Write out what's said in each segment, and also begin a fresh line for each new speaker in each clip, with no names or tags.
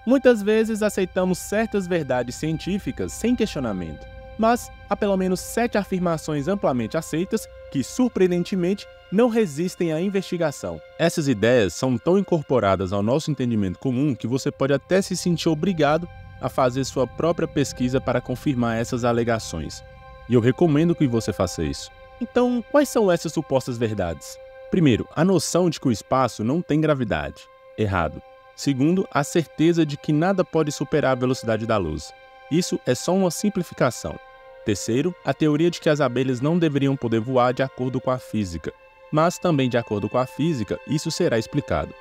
Muitas vezes aceitamos certas verdades científicas sem questionamento, mas há pelo menos 7 afirmações amplamente aceitas que, surpreendentemente, não resistem à investigação. Essas ideias são tão incorporadas ao nosso entendimento comum que você pode até se sentir obrigado a fazer sua própria pesquisa para confirmar essas alegações. E eu recomendo que você faça isso. Então, quais são essas supostas verdades? Primeiro, a noção de que o espaço não tem gravidade. Errado. Segundo, a certeza de que nada pode superar a velocidade da luz. Isso é só uma simplificação. Terceiro, a teoria de que as abelhas não deveriam poder voar de acordo com a física. Mas também de acordo com a física, isso será explicado.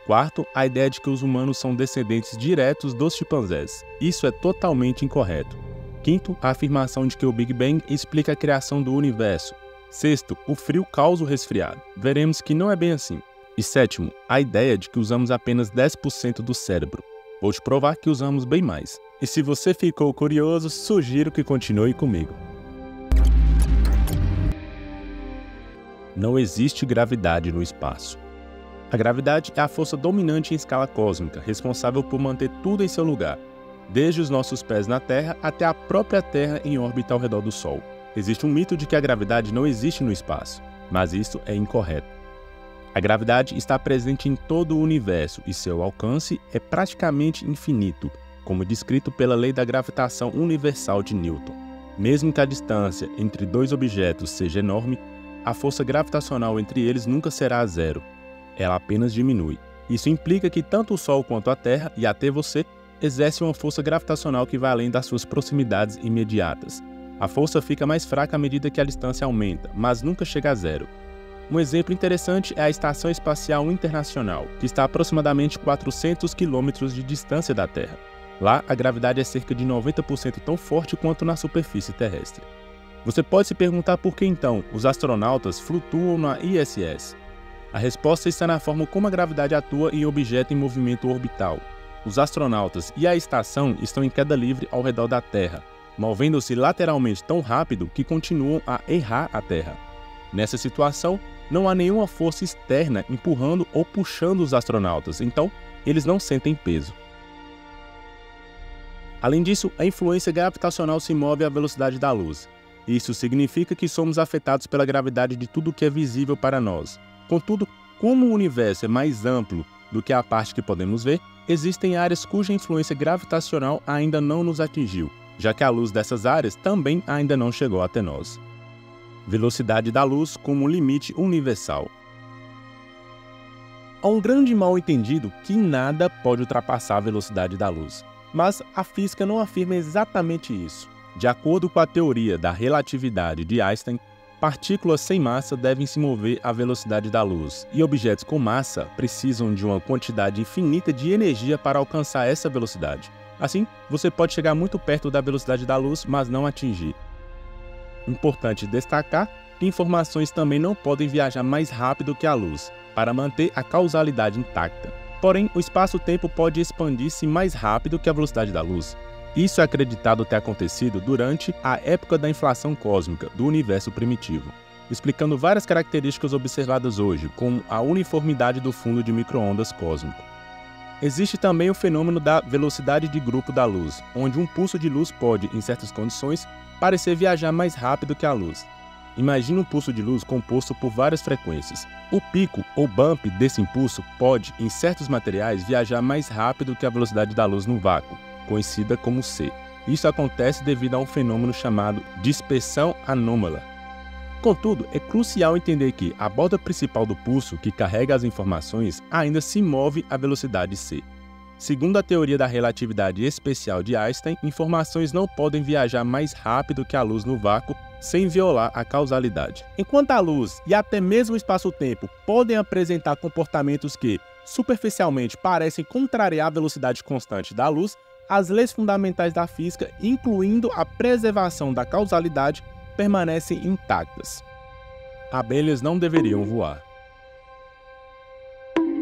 Quarto, a ideia de que os humanos são descendentes diretos dos chimpanzés. Isso é totalmente incorreto. Quinto, a afirmação de que o Big Bang explica a criação do universo. Sexto, o frio causa o resfriado. Veremos que não é bem assim. E sétimo, a ideia de que usamos apenas 10% do cérebro. Vou te provar que usamos bem mais. E se você ficou curioso, sugiro que continue comigo. Não existe gravidade no espaço. A gravidade é a força dominante em escala cósmica, responsável por manter tudo em seu lugar, desde os nossos pés na Terra até a própria Terra em órbita ao redor do Sol. Existe um mito de que a gravidade não existe no espaço, mas isso é incorreto. A gravidade está presente em todo o universo e seu alcance é praticamente infinito, como descrito pela lei da gravitação universal de Newton. Mesmo que a distância entre dois objetos seja enorme, a força gravitacional entre eles nunca será zero. Ela apenas diminui. Isso implica que tanto o Sol quanto a Terra, e até você, exercem uma força gravitacional que vai além das suas proximidades imediatas. A força fica mais fraca à medida que a distância aumenta, mas nunca chega a zero. Um exemplo interessante é a Estação Espacial Internacional, que está a aproximadamente 400 quilômetros de distância da Terra. Lá, a gravidade é cerca de 90% tão forte quanto na superfície terrestre. Você pode se perguntar por que, então, os astronautas flutuam na ISS. A resposta está na forma como a gravidade atua em objeto em movimento orbital. Os astronautas e a estação estão em queda livre ao redor da Terra, movendo-se lateralmente tão rápido que continuam a errar a Terra. Nessa situação, não há nenhuma força externa empurrando ou puxando os astronautas, então eles não sentem peso. Além disso, a influência gravitacional se move à velocidade da luz. Isso significa que somos afetados pela gravidade de tudo que é visível para nós. Contudo, como o universo é mais amplo do que a parte que podemos ver, existem áreas cuja influência gravitacional ainda não nos atingiu, já que a luz dessas áreas também ainda não chegou até nós. Velocidade da luz como limite universal. Há um grande mal-entendido que nada pode ultrapassar a velocidade da luz, mas a física não afirma exatamente isso. De acordo com a teoria da relatividade de Einstein, partículas sem massa devem se mover à velocidade da luz, e objetos com massa precisam de uma quantidade infinita de energia para alcançar essa velocidade. Assim, você pode chegar muito perto da velocidade da luz, mas não atingir. Importante destacar que informações também não podem viajar mais rápido que a luz, para manter a causalidade intacta. Porém, o espaço-tempo pode expandir-se mais rápido que a velocidade da luz. Isso é acreditado ter acontecido durante a época da inflação cósmica do universo primitivo, explicando várias características observadas hoje, como a uniformidade do fundo de micro-ondas cósmico. Existe também o fenômeno da velocidade de grupo da luz, onde um pulso de luz pode, em certas condições, parecer viajar mais rápido que a luz. Imagine um pulso de luz composto por várias frequências. O pico ou bump desse impulso pode, em certos materiais, viajar mais rápido que a velocidade da luz no vácuo, conhecida como C. Isso acontece devido a um fenômeno chamado dispersão anômala. Contudo, é crucial entender que a borda principal do pulso, que carrega as informações, ainda se move à velocidade c. Segundo a teoria da relatividade especial de Einstein, informações não podem viajar mais rápido que a luz no vácuo sem violar a causalidade. Enquanto a luz e até mesmo o espaço-tempo podem apresentar comportamentos que, superficialmente, parecem contrariar a velocidade constante da luz, as leis fundamentais da física, incluindo a preservação da causalidade, permanecem intactas. Abelhas não deveriam voar.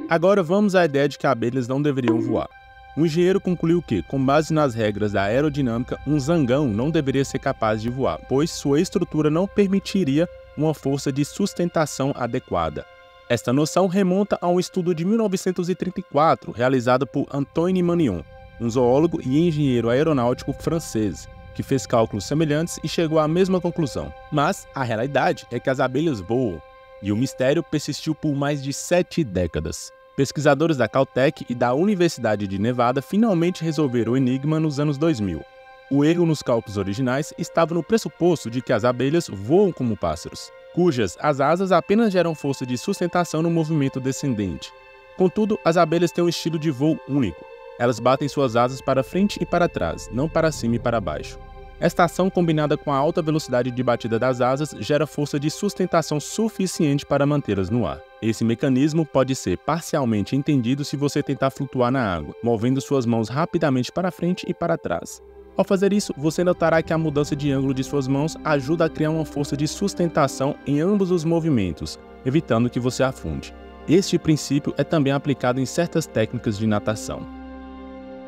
Agora vamos à ideia de que abelhas não deveriam voar. O engenheiro concluiu que, com base nas regras da aerodinâmica, um zangão não deveria ser capaz de voar, pois sua estrutura não permitiria uma força de sustentação adequada. Esta noção remonta a um estudo de 1934, realizado por Antoine Magnion, um zoólogo e engenheiro aeronáutico francês, que fez cálculos semelhantes e chegou à mesma conclusão. Mas a realidade é que as abelhas voam, e o mistério persistiu por mais de 7 décadas. Pesquisadores da Caltech e da Universidade de Nevada finalmente resolveram o enigma nos anos 2000. O erro nos cálculos originais estava no pressuposto de que as abelhas voam como pássaros, cujas as asas apenas geram força de sustentação no movimento descendente. Contudo, as abelhas têm um estilo de voo único. Elas batem suas asas para frente e para trás, não para cima e para baixo. Esta ação, combinada com a alta velocidade de batida das asas, gera força de sustentação suficiente para mantê-las no ar. Esse mecanismo pode ser parcialmente entendido se você tentar flutuar na água, movendo suas mãos rapidamente para frente e para trás. Ao fazer isso, você notará que a mudança de ângulo de suas mãos ajuda a criar uma força de sustentação em ambos os movimentos, evitando que você afunde. Este princípio é também aplicado em certas técnicas de natação.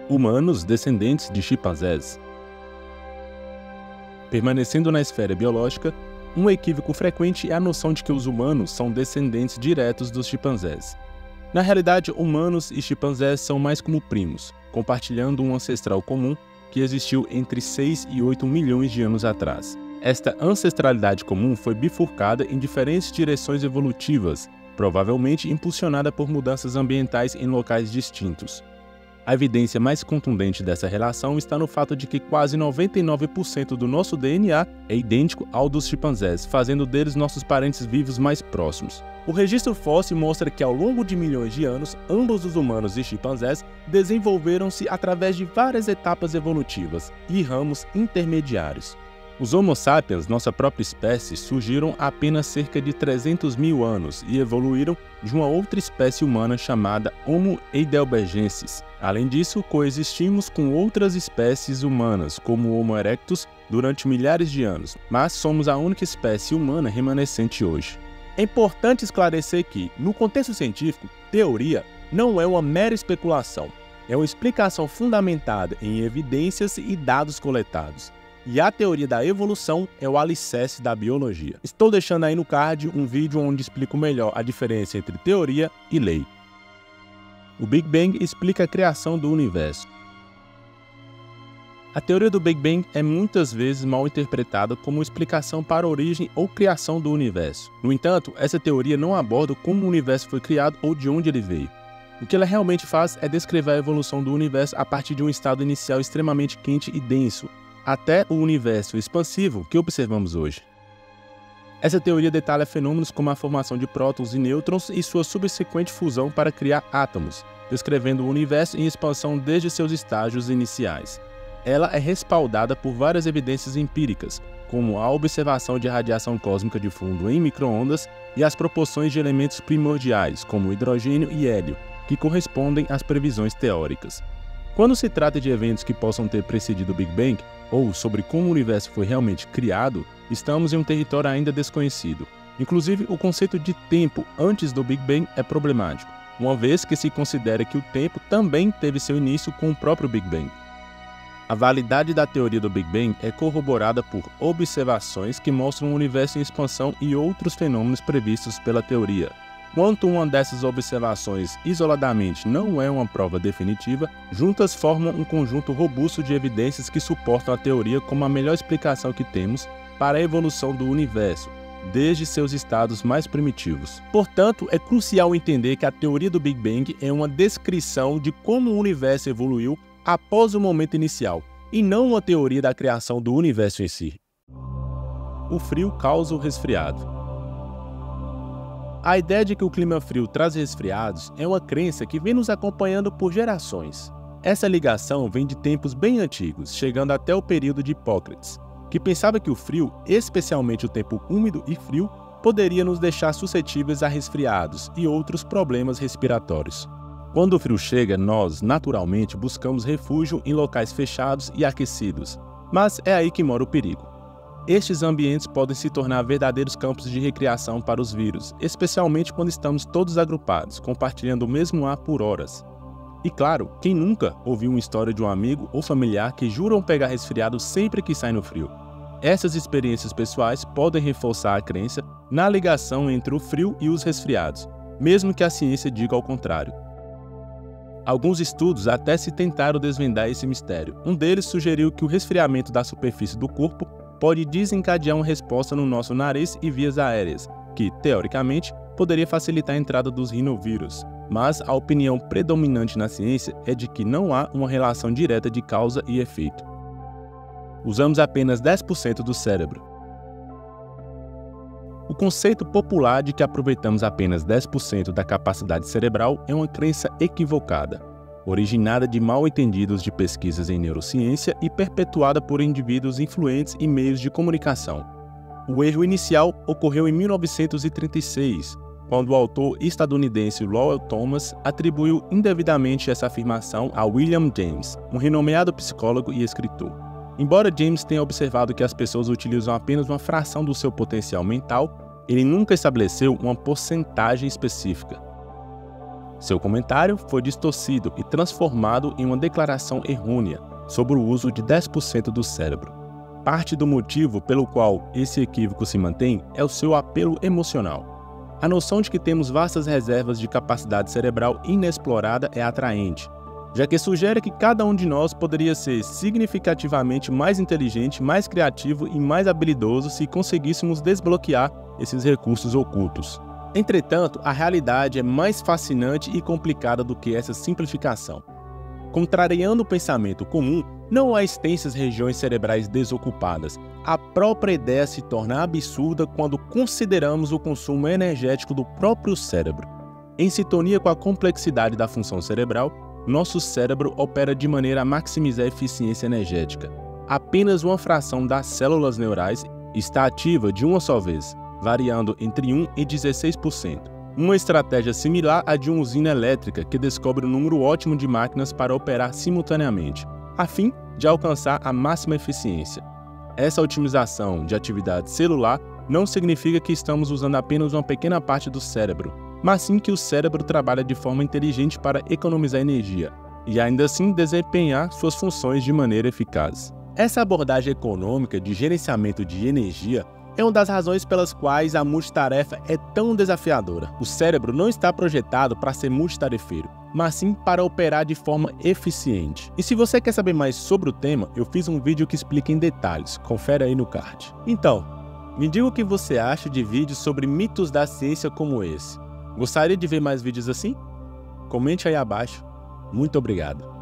Humanos descendentes de chimpanzés. Permanecendo na esfera biológica, um equívoco frequente é a noção de que os humanos são descendentes diretos dos chimpanzés. Na realidade, humanos e chimpanzés são mais como primos, compartilhando um ancestral comum que existiu entre 6 e 8 milhões de anos atrás. Esta ancestralidade comum foi bifurcada em diferentes direções evolutivas, provavelmente impulsionada por mudanças ambientais em locais distintos. A evidência mais contundente dessa relação está no fato de que quase 99% do nosso DNA é idêntico ao dos chimpanzés, fazendo deles nossos parentes vivos mais próximos. O registro fóssil mostra que ao longo de milhões de anos, ambos os humanos e chimpanzés desenvolveram-se através de várias etapas evolutivas e ramos intermediários. Os Homo sapiens, nossa própria espécie, surgiram há apenas cerca de 300 mil anos e evoluíram de uma outra espécie humana chamada Homo heidelbergensis. Além disso, coexistimos com outras espécies humanas, como o Homo erectus, durante milhares de anos, mas somos a única espécie humana remanescente hoje. É importante esclarecer que, no contexto científico, teoria não é uma mera especulação, é uma explicação fundamentada em evidências e dados coletados. E a teoria da evolução é o alicerce da biologia. Estou deixando aí no card um vídeo onde explico melhor a diferença entre teoria e lei. O Big Bang explica a criação do universo. A teoria do Big Bang é muitas vezes mal interpretada como explicação para a origem ou criação do universo. No entanto, essa teoria não aborda como o universo foi criado ou de onde ele veio. O que ela realmente faz é descrever a evolução do universo a partir de um estado inicial extremamente quente e denso, até o universo expansivo que observamos hoje. Essa teoria detalha fenômenos como a formação de prótons e nêutrons e sua subsequente fusão para criar átomos, descrevendo o universo em expansão desde seus estágios iniciais. Ela é respaldada por várias evidências empíricas, como a observação de radiação cósmica de fundo em micro-ondas e as proporções de elementos primordiais, como hidrogênio e hélio, que correspondem às previsões teóricas. Quando se trata de eventos que possam ter precedido o Big Bang, ou sobre como o universo foi realmente criado, estamos em um território ainda desconhecido. Inclusive, o conceito de tempo antes do Big Bang é problemático, uma vez que se considera que o tempo também teve seu início com o próprio Big Bang. A validade da teoria do Big Bang é corroborada por observações que mostram o universo em expansão e outros fenômenos previstos pela teoria. Quanto uma dessas observações isoladamente não é uma prova definitiva, juntas formam um conjunto robusto de evidências que suportam a teoria como a melhor explicação que temos para a evolução do universo, desde seus estados mais primitivos. Portanto, é crucial entender que a teoria do Big Bang é uma descrição de como o universo evoluiu após o momento inicial, e não uma teoria da criação do universo em si. O frio causa o resfriado. A ideia de que o clima frio traz resfriados é uma crença que vem nos acompanhando por gerações. Essa ligação vem de tempos bem antigos, chegando até o período de Hipócrates, que pensava que o frio, especialmente o tempo úmido e frio, poderia nos deixar suscetíveis a resfriados e outros problemas respiratórios. Quando o frio chega, nós, naturalmente, buscamos refúgio em locais fechados e aquecidos, mas é aí que mora o perigo. Estes ambientes podem se tornar verdadeiros campos de recreação para os vírus, especialmente quando estamos todos agrupados, compartilhando o mesmo ar por horas. E claro, quem nunca ouviu uma história de um amigo ou familiar que juram pegar resfriado sempre que sai no frio? Essas experiências pessoais podem reforçar a crença na ligação entre o frio e os resfriados, mesmo que a ciência diga ao contrário. Alguns estudos até se tentaram desvendar esse mistério. Um deles sugeriu que o resfriamento da superfície do corpo pode desencadear uma resposta no nosso nariz e vias aéreas, que, teoricamente, poderia facilitar a entrada dos rinovírus. Mas a opinião predominante na ciência é de que não há uma relação direta de causa e efeito. Usamos apenas 10% do cérebro. O conceito popular de que aproveitamos apenas 10% da capacidade cerebral é uma crença equivocada, originada de mal-entendidos de pesquisas em neurociência e perpetuada por indivíduos influentes e meios de comunicação. O erro inicial ocorreu em 1936, quando o autor estadunidense Lowell Thomas atribuiu indevidamente essa afirmação a William James, um renomeado psicólogo e escritor. Embora James tenha observado que as pessoas utilizam apenas uma fração do seu potencial mental, ele nunca estabeleceu uma porcentagem específica. Seu comentário foi distorcido e transformado em uma declaração errônea sobre o uso de 10% do cérebro. Parte do motivo pelo qual esse equívoco se mantém é o seu apelo emocional. A noção de que temos vastas reservas de capacidade cerebral inexplorada é atraente, já que sugere que cada um de nós poderia ser significativamente mais inteligente, mais criativo e mais habilidoso se conseguíssemos desbloquear esses recursos ocultos. Entretanto, a realidade é mais fascinante e complicada do que essa simplificação. Contrariando o pensamento comum, não há extensas regiões cerebrais desocupadas. A própria ideia se torna absurda quando consideramos o consumo energético do próprio cérebro. Em sintonia com a complexidade da função cerebral, nosso cérebro opera de maneira a maximizar a eficiência energética. Apenas uma fração das células neurais está ativa de uma só vez, variando entre 1 e 16%. Uma estratégia similar à de uma usina elétrica que descobre um número ótimo de máquinas para operar simultaneamente, a fim de alcançar a máxima eficiência. Essa otimização de atividade celular não significa que estamos usando apenas uma pequena parte do cérebro, mas sim que o cérebro trabalha de forma inteligente para economizar energia e ainda assim desempenhar suas funções de maneira eficaz. Essa abordagem econômica de gerenciamento de energia é uma das razões pelas quais a multitarefa é tão desafiadora. O cérebro não está projetado para ser multitarefeiro, mas sim para operar de forma eficiente. E se você quer saber mais sobre o tema, eu fiz um vídeo que explica em detalhes, confere aí no card. Então, me diga o que você acha de vídeos sobre mitos da ciência como esse. Gostaria de ver mais vídeos assim? Comente aí abaixo. Muito obrigado.